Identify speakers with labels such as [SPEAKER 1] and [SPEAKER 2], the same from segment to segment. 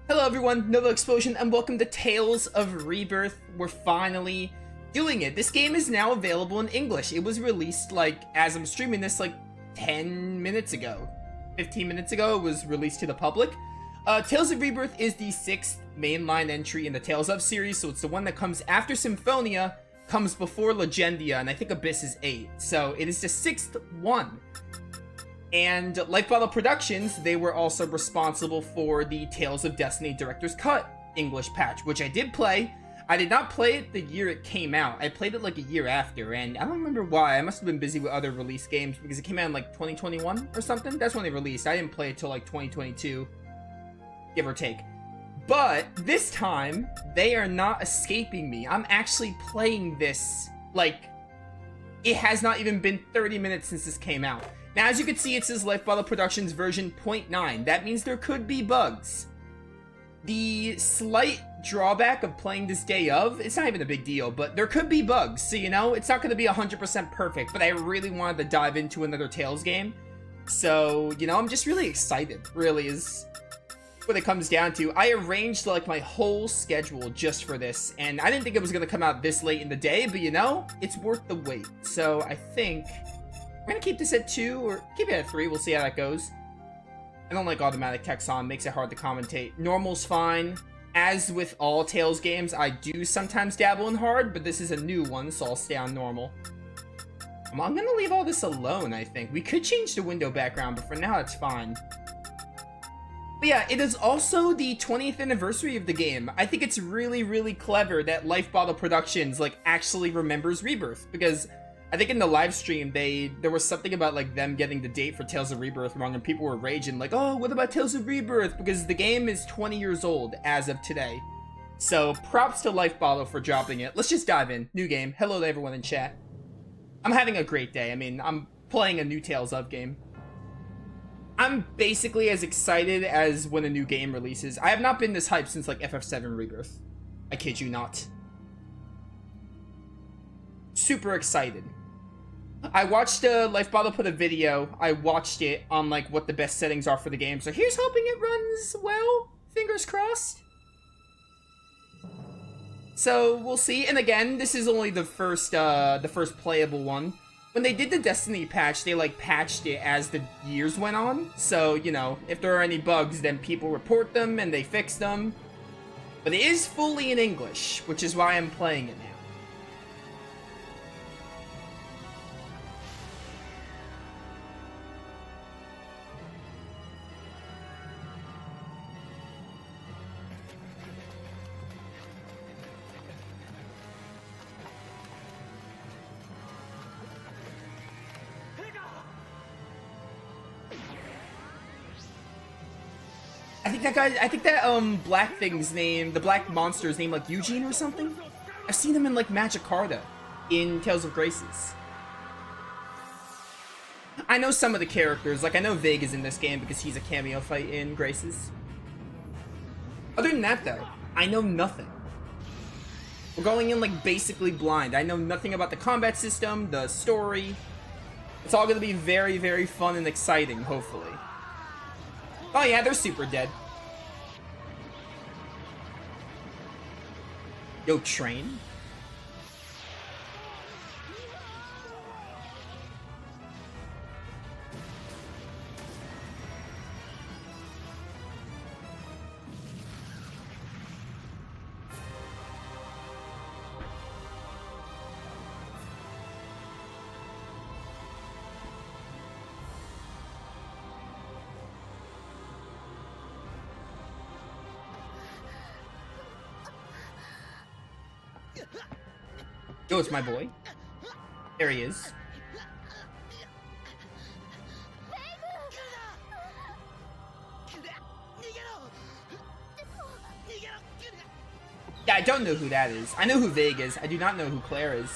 [SPEAKER 1] Hello everyone, Novaexplosion, and welcome to Tales of Rebirth. We're finally doing it. This game is now available in English. It was released, as I'm streaming this, 10 minutes ago. 15 minutes ago, it was released to the public. Tales of Rebirth is the 6th mainline entry in the Tales of series, so it's the one that comes after Symphonia, comes before Legendia, and I think Abyss is 8. So it is the 6th one. And Lifebottle Productions, they were also responsible for the Tales of Destiny Director's Cut English patch, which I did play. I did not play it the year it came out. I played it a year after, and I don't remember why. I must have been busy with other release games because it came out in 2021 or something. That's when they released. I didn't play it till 2022, give or take. But this time, they are not escaping me. I'm actually playing this it has not even been 30 minutes since this came out. Now, as you can see, it says Lifebottle Productions version 0.9. That means there could be bugs. The slight drawback of playing this day of, it's not even a big deal, but there could be bugs. So, it's not going to be 100% perfect, but I really wanted to dive into another Tales game. So, I'm just really excited, really, is what it comes down to. I arranged, my whole schedule just for this, and I didn't think it was going to come out this late in the day, but, it's worth the wait. So, I think we're gonna keep this at 2, or keep it at 3, we'll see how that goes. I don't like automatic text on, makes it hard to commentate. Normal's fine. As with all Tales games, I do sometimes dabble in hard, but this is a new one, so I'll stay on normal. I'm gonna leave all this alone, I think. We could change the window background, but for now it's fine. But yeah, it is also the 20th anniversary of the game. I think it's really, really clever that Lifebottle Productions, actually remembers Rebirth, because I think in the live stream, there was something about, them getting the date for Tales of Rebirth wrong, and people were raging, oh, what about Tales of Rebirth? Because the game is 20 years old as of today. So, props to Lifebottle for dropping it. Let's just dive in. New game. Hello to everyone in chat. I'm having a great day. I mean, I'm playing a new Tales of game. I'm basically as excited as when a new game releases. I have not been this hyped since, FF7 Rebirth. I kid you not. Super excited. I watched Lifebottle put a video. I watched it on what the best settings are for the game. So here's hoping it runs well. Fingers crossed. So we'll see. And again, this is only the first playable one. When they did the Destiny patch, they patched it as the years went on. So if there are any bugs, then people report them and they fix them. But it is fully in English, which is why I'm playing it now. I think that black thing's name, the black monster's name, Eugene or something? I've seen him in Magikarta in Tales of Graces. I know some of the characters, I know Vega's in this game because he's a cameo fight in Graces. Other than that though, I know nothing. We're going in basically blind. I know nothing about the combat system, the story. It's all gonna be very, very fun and exciting, hopefully. Oh yeah, they're super dead. Yo, train? Yo, it's my boy. There he is. Yeah, I don't know who that is. I know who Vega is. I do not know who Claire is.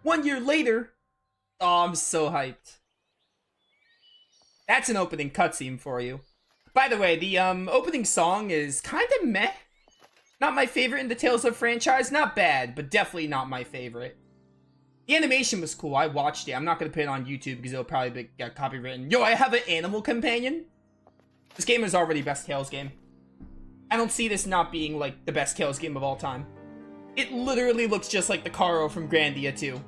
[SPEAKER 1] One year later. Oh, I'm so hyped. That's an opening cutscene for you. By the way, the opening song is kind of meh. Not my favorite in the Tales of franchise. Not bad, but definitely not my favorite. The animation was cool. I watched it. I'm not going to put it on YouTube because it'll probably get copywritten. Yo, I have an animal companion? This game is already best Tales game. I don't see this not being, like, the best Tales game of all time. It literally looks just like the Karo from Grandia 2.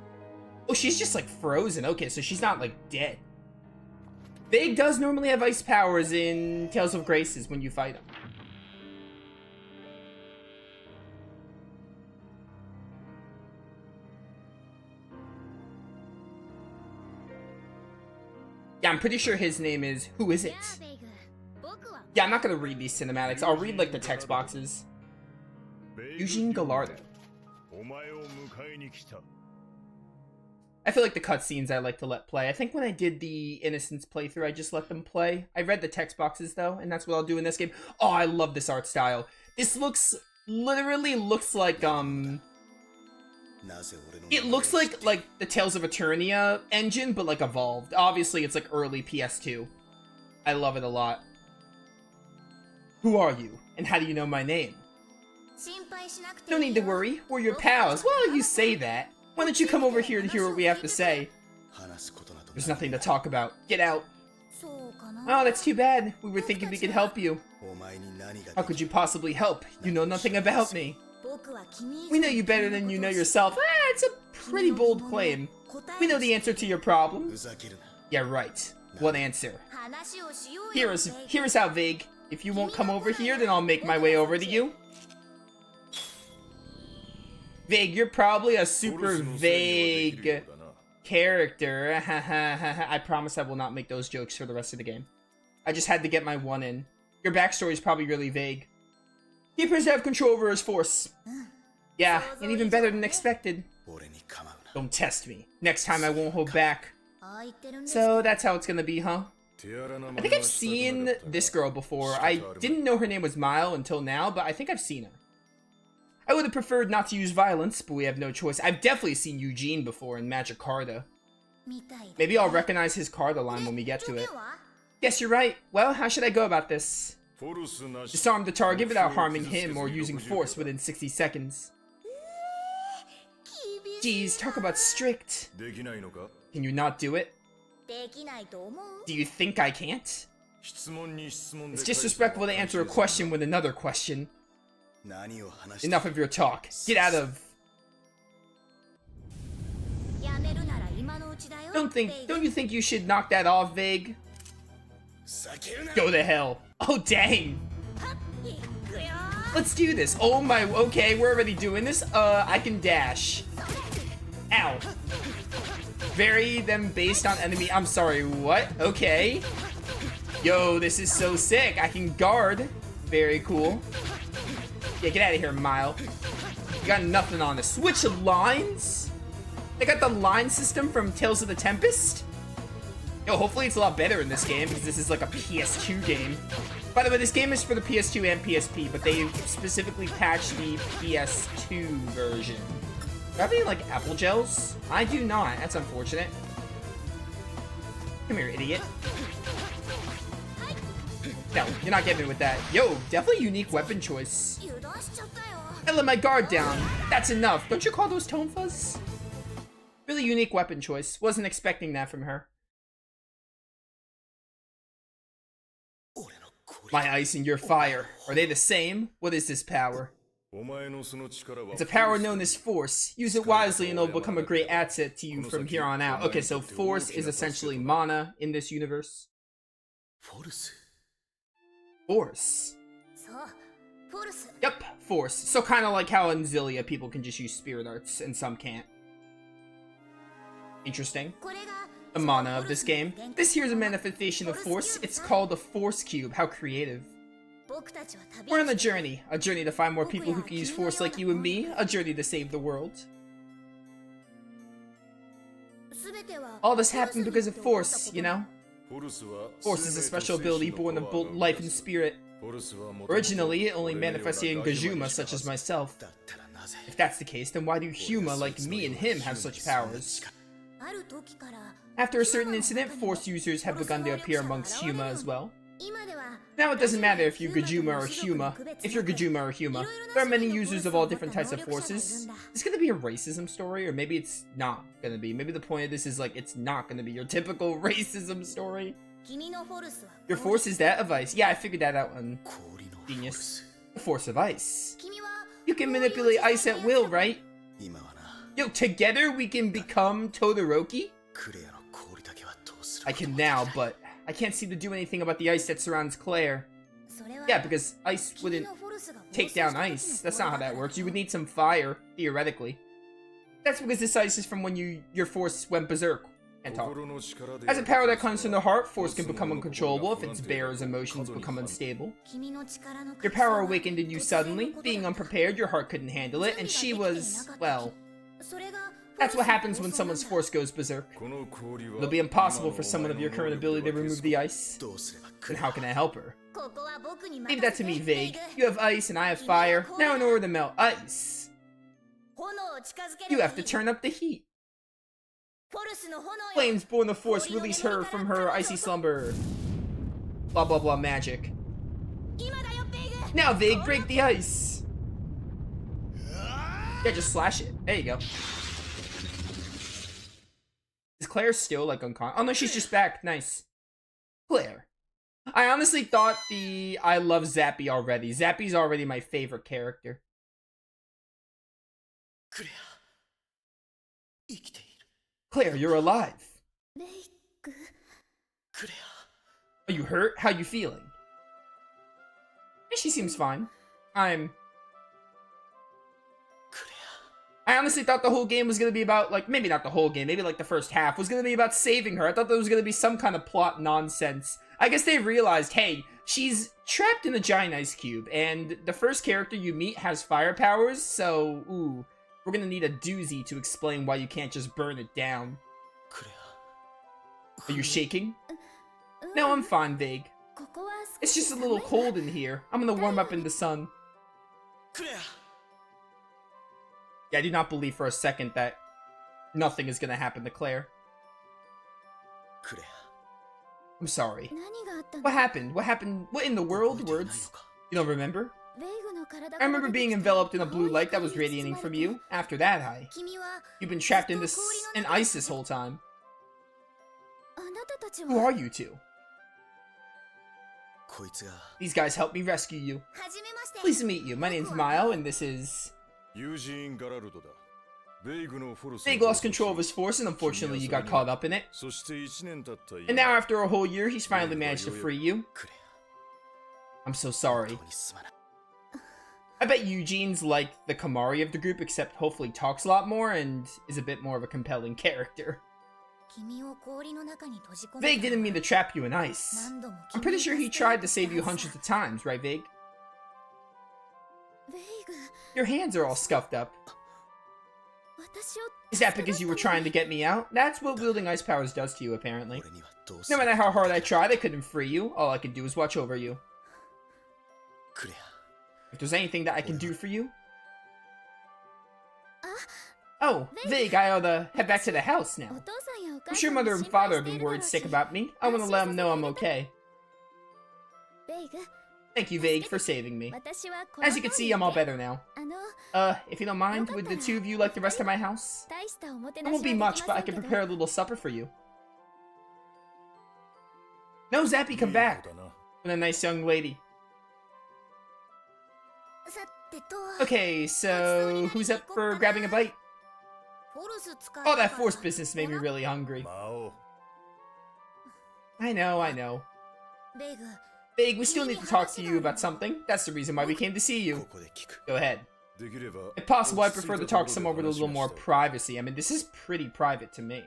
[SPEAKER 1] Oh, she's just, like, frozen. Okay, so she's not, like, dead. Vague does normally have ice powers in Tales of Graces when you fight him. Yeah, I'm pretty sure his name is... Who is it? Yeah, I'm not gonna read these cinematics. I'll read, like, the text boxes. Eugene Gallardo. I feel like the cutscenes I like to let play. I think when I did the Innocence playthrough, I just let them play. I read the text boxes, though, and that's what I'll do in this game. Oh, I love this art style. This literally looks like, it looks like the Tales of Eternia engine, but, like, evolved. Obviously, it's, like, early PS2. I love it a lot. Who are you? And how do you know my name? No need to worry. We're your pals. Well, you say that. Why don't you come over here to hear what we have to say? There's nothing to talk about. Get out. Oh, that's too bad. We were thinking we could help you. How could you possibly help? You know nothing about me. We know you better than you know yourself. It's a pretty bold claim. We know the answer to your problem. Yeah, right. What answer? Here's how, Vague. If you won't come over here, then I'll make my way over to you. Vague, you're probably a super vague character. I promise I will not make those jokes for the rest of the game. I just had to get my one in. Your backstory is probably really vague. He appears to have control over his force. Yeah, and even better than expected. Don't test me. Next time I won't hold back. So that's how it's gonna be, huh? I think I've seen this girl before. I didn't know her name was Mile until now, but I think I've seen her. I would have preferred not to use violence, but we have no choice. I've definitely seen Eugene before in Magic Carta. Maybe I'll recognize his Carta line when we get to it. Yes, you're right. Well, how should I go about this? Disarm the target without harming him or using force within 60 seconds. Geez, talk about strict. Can you not do it? Do you think I can't? It's disrespectful to answer a question with another question. Enough of your talk. Get out of... Don't you think you should knock that off, Vague? Go to hell. Oh, dang. Let's do this. Oh my... Okay, we're already doing this. I can dash. Ow. Vary them based on enemy... I'm sorry, what? Okay. Yo, this is so sick. I can guard. Very cool. Yeah, get out of here, Mile. You got nothing on this. Switch lines? They got the line system from Tales of the Tempest? Yo, hopefully it's a lot better in this game, because this is like a PS2 game. By the way, this game is for the PS2 and PSP, but they specifically patched the PS2 version. Do I have any, like, apple gels? I do not. That's unfortunate. Come here, idiot. No, you're not getting me with that. Yo, definitely unique weapon choice. I let my guard down. That's enough. Don't you call those tonfas? Really unique weapon choice. Wasn't expecting that from her. My ice and your fire. Are they the same? What is this power? It's a power known as Force. Use it wisely and it'll become a great asset to you from here on out. Okay, so Force is essentially mana in this universe. Force. Yep, Force. So kind of like how in Xillia people can just use Spirit Arts and some can't. Interesting. The mana of this game. This here's a manifestation of Force. It's called a Force Cube. How creative. We're on a journey to find more people who can use Force like you and me, a journey to save the world. All this happened because of Force, you know? Force is a special ability born of both life and spirit. Originally, it only manifested in Gajuma such as myself. If that's the case, then why do Huma like me and him have such powers? After a certain incident, Force users have begun to appear amongst Huma as well. Now it doesn't matter if you're Gajuma or Huma. There are many users of all different types of forces. It's gonna be a racism story, or maybe it's not gonna be. Maybe the point of this is like, it's not gonna be your typical racism story. Your force is that of ice. Yeah, I figured that out on Genius. The force of ice. You can manipulate ice at will, right? Yo, together we can become Todoroki? I can now, but I can't seem to do anything about the ice that surrounds Claire. Yeah, because ice wouldn't take down ice. That's not how that works. You would need some fire, theoretically. That's because this ice is from when your force went berserk. And talk. As a power that comes from the heart, force can become uncontrollable if its bearer's emotions become unstable. Your power awakened in you suddenly. Being unprepared, your heart couldn't handle it, and she was, well... That's what happens when someone's force goes berserk. It'll be impossible for someone of your current ability to remove the ice. Then how can I help her? Leave that to me, Vague. You have ice and I have fire. Now in order to melt ice, you have to turn up the heat. Flames born of force release her from her icy slumber. Blah blah blah magic. Now Vague, break the ice. Yeah, just slash it. There you go. Is Claire still like unconscious? Oh no, she's just back. Nice. Claire. I honestly thought I love Zappy already. Zappy's already my favorite character. Claire, you're alive. Are you hurt? How you feeling? She seems fine. I honestly thought the whole game was gonna be about, like, maybe not the whole game, maybe like the first half was gonna be about saving her. I thought there was gonna be some kind of plot nonsense. I guess they realized, hey, she's trapped in a giant ice cube, and the first character you meet has fire powers, so, ooh, we're gonna need a doozy to explain why you can't just burn it down. Are you shaking? No, I'm fine, Vague. It's just a little cold in here. I'm gonna warm up in the sun. Yeah, I do not believe for a second that nothing is gonna happen to Claire. I'm sorry. What happened? What happened? What in the world? Words? You don't remember? I remember being enveloped in a blue light that was radiating from you. After that, you've been trapped in ice this whole time. Who are you two? These guys helped me rescue you. Pleased to meet you. My name's Mile, and this is... Vague lost control of his force, and unfortunately you got caught up in it. And now after a whole year, he's finally managed to free you. I'm so sorry. I bet Eugene's like the Kamari of the group, except hopefully talks a lot more and is a bit more of a compelling character. Vague didn't mean to trap you in ice. I'm pretty sure he tried to save you hundreds of times, right, Vague? Your hands are all scuffed up. Is that because you were trying to get me out? That's what wielding ice powers does to you, apparently. No matter how hard I tried, I couldn't free you. All I could do is watch over you. If there's anything that I can do for you... Oh, Vague, I ought to head back to the house now. I'm sure Mother and Father have been worried sick about me. I want to let them know I'm okay. Thank you, Vague, for saving me. As you can see, I'm all better now. If you don't mind, would the two of you like the rest of my house? It won't be much, but I can prepare a little supper for you. No, Zappy, come back. What a nice young lady. Okay, so who's up for grabbing a bite? Oh, that force business made me really hungry. I know. Vague, we still need to talk to you about something. That's the reason why we came to see you. Go ahead. If possible, I prefer to talk somewhere with a little more privacy. I mean, this is pretty private to me.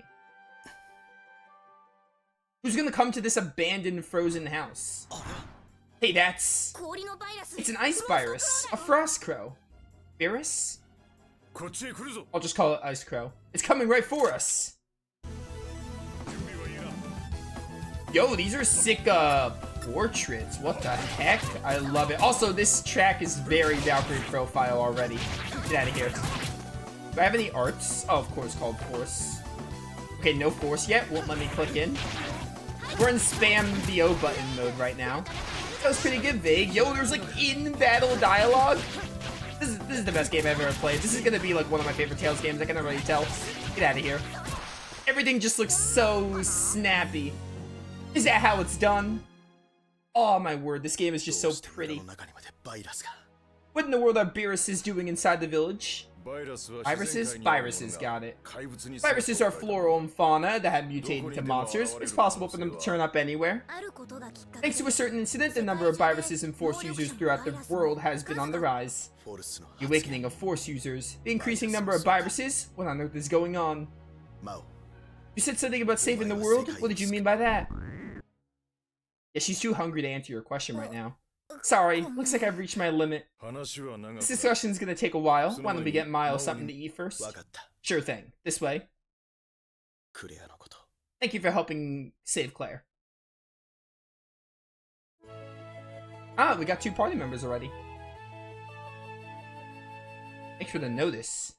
[SPEAKER 1] Who's gonna come to this abandoned frozen house? Hey, it's an ice virus. A frost crow. Virus? I'll just call it Ice Crow. It's coming right for us! Yo, these are sick, portraits. What the heck? I love it. Also, this track is very Valkyrie profile already. Get out of here. Do I have any arts? Oh, of course, called Force. Okay, no Force yet. Won't let me click in. We're in spam VO button mode right now. That was pretty good, Vague. Yo, there's like in-battle dialogue. This is the best game I've ever played. This is gonna be like one of my favorite Tales games. I can already tell. Get out of here. Everything just looks so snappy. Is that how it's done? Oh my word, this game is just so pretty. What in the world are viruses doing inside the village? Viruses? Viruses, got it. Viruses are floral and fauna that have mutated into monsters. It's possible for them to turn up anywhere. Thanks to a certain incident, the number of viruses and Force users throughout the world has been on the rise. The awakening of Force users. The increasing number of viruses? What on earth is going on? You said something about saving the world? What did you mean by that? Yeah, she's too hungry to answer your question right now. Sorry, looks like I've reached my limit. This discussion's gonna take a while. Why don't we get Miles something to eat first? Sure thing. This way. Thank you for helping save Claire. Ah, we got 2 party members already. Thanks for the notice.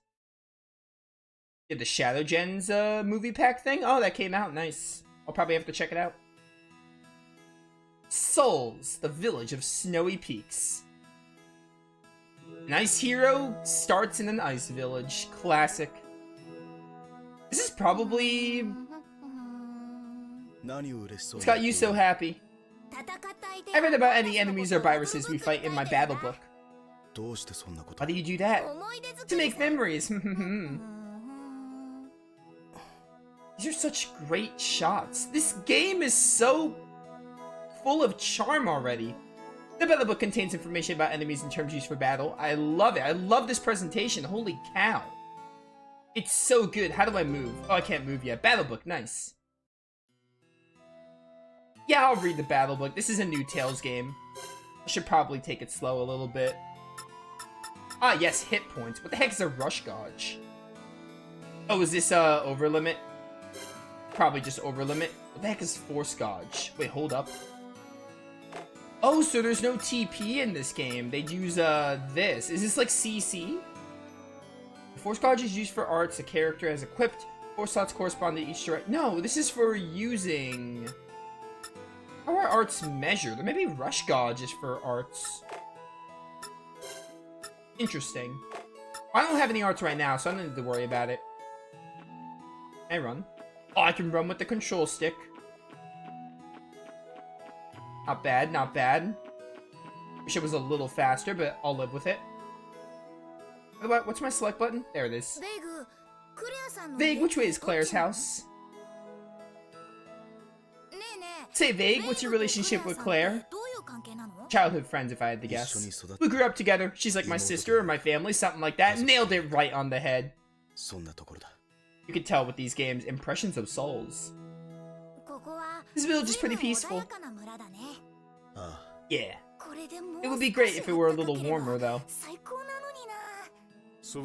[SPEAKER 1] Did the Shadow Gens movie pack thing? Oh, that came out. Nice. I'll probably have to check it out. Souls, the village of snowy peaks. An ice hero starts in an ice village. Classic. This is probably... It's got you so happy. I read about any enemies or viruses we fight in my battle book. Why do you do that? To make memories. These are such great shots. This game is so full of charm already. The battle book contains information about enemies and terms used for battle. I love it. I love this presentation. Holy cow. It's so good. How do I move? Oh, I can't move yet. Battle book. Nice. Yeah, I'll read the battle book. This is a new Tales game. I should probably take it slow a little bit. Ah, yes. Hit points. What the heck is a rush gauge? Oh, is this over limit? Probably just over limit. What the heck is force gauge? Wait, hold up. Oh, so there's no TP in this game. They'd use, this. Is this like CC? The Force Gauge is used for arts a character has equipped. Force slots correspond to each direct. No, this is for using... How are arts measured? Or maybe Rush Gauge is for arts. Interesting. I don't have any arts right now, so I don't need to worry about it. Can I run? Oh, I can run with the control stick. Not bad, not bad. Wish it was a little faster, but I'll live with it. What's my select button? There it is. Vague, which way is Claire's house? Say, Vague, what's your relationship with Claire? Childhood friends, if I had to guess. We grew up together. She's like my sister or my family, something like that. Nailed it right on the head. You can tell with these games, impressions of souls. This village is pretty peaceful. Yeah. It would be great if it were a little warmer, though. It's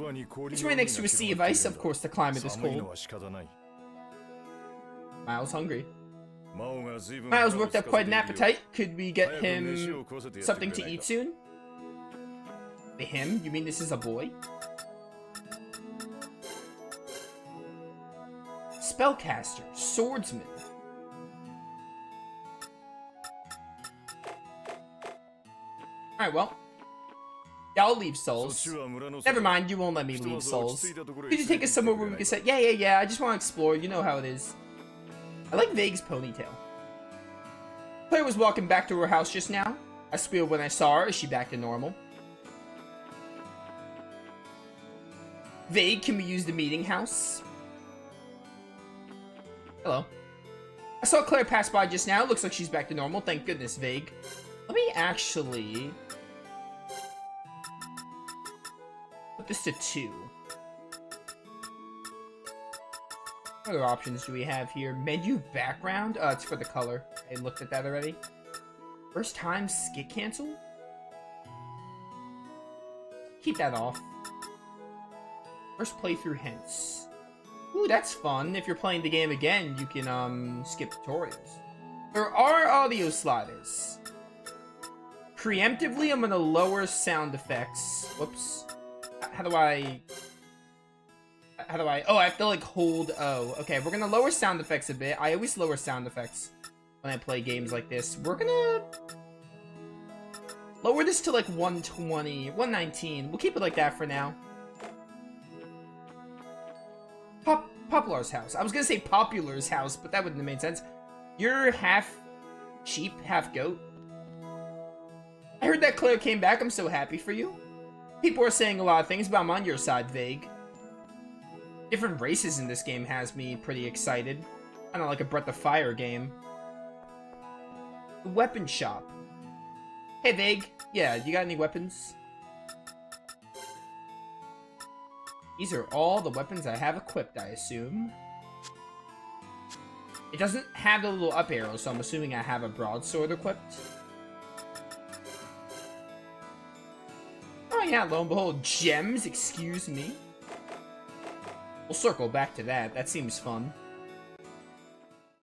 [SPEAKER 1] right next to a sea of ice, of course the climate is cold. Miles hungry. Miles worked up quite an appetite. Could we get him something to eat soon? Him? You mean this is a boy? Spellcaster, swordsman. Alright, well. Yeah, I'll leave Souls. Never mind, you won't let me leave Souls. Could you take us somewhere where we can say, yeah, I just want to explore, you know how it is. I like Vague's ponytail. Claire was walking back to her house just now. I squealed when I saw her. Is she back to normal? Vague, can we use the meeting house? Hello. I saw Claire pass by just now. Looks like she's back to normal. Thank goodness, Vague. Let me actually... put this to 2. What other options do we have here? Menu background? It's for the color. I looked at that already. First time skit cancel? Keep that off. First playthrough hints. Ooh, that's fun. If you're playing the game again, you can, skip tutorials. There are audio sliders. Preemptively, I'm gonna lower sound effects. Whoops. How do I... Oh, I have to, like, hold O. Okay, we're gonna lower sound effects a bit. I always lower sound effects when I play games like this. We're gonna Lower this to like 120, 119. We'll keep it like that for now. Popular's house. I was gonna say Popular's house, but that wouldn't have made sense. You're half sheep, half goat. I heard that Claire came back. I'm so happy for you. People are saying a lot of things, but I'm on your side, Vague. Different races in this game has me pretty excited. Kinda like a Breath of Fire game. The weapon shop. Hey, Vague. Yeah, you got any weapons? These are all the weapons I have equipped, I assume. It doesn't have the little up arrow, so I'm assuming I have a broadsword equipped. Oh yeah, lo and behold, gems, excuse me. We'll circle back to that. That seems fun.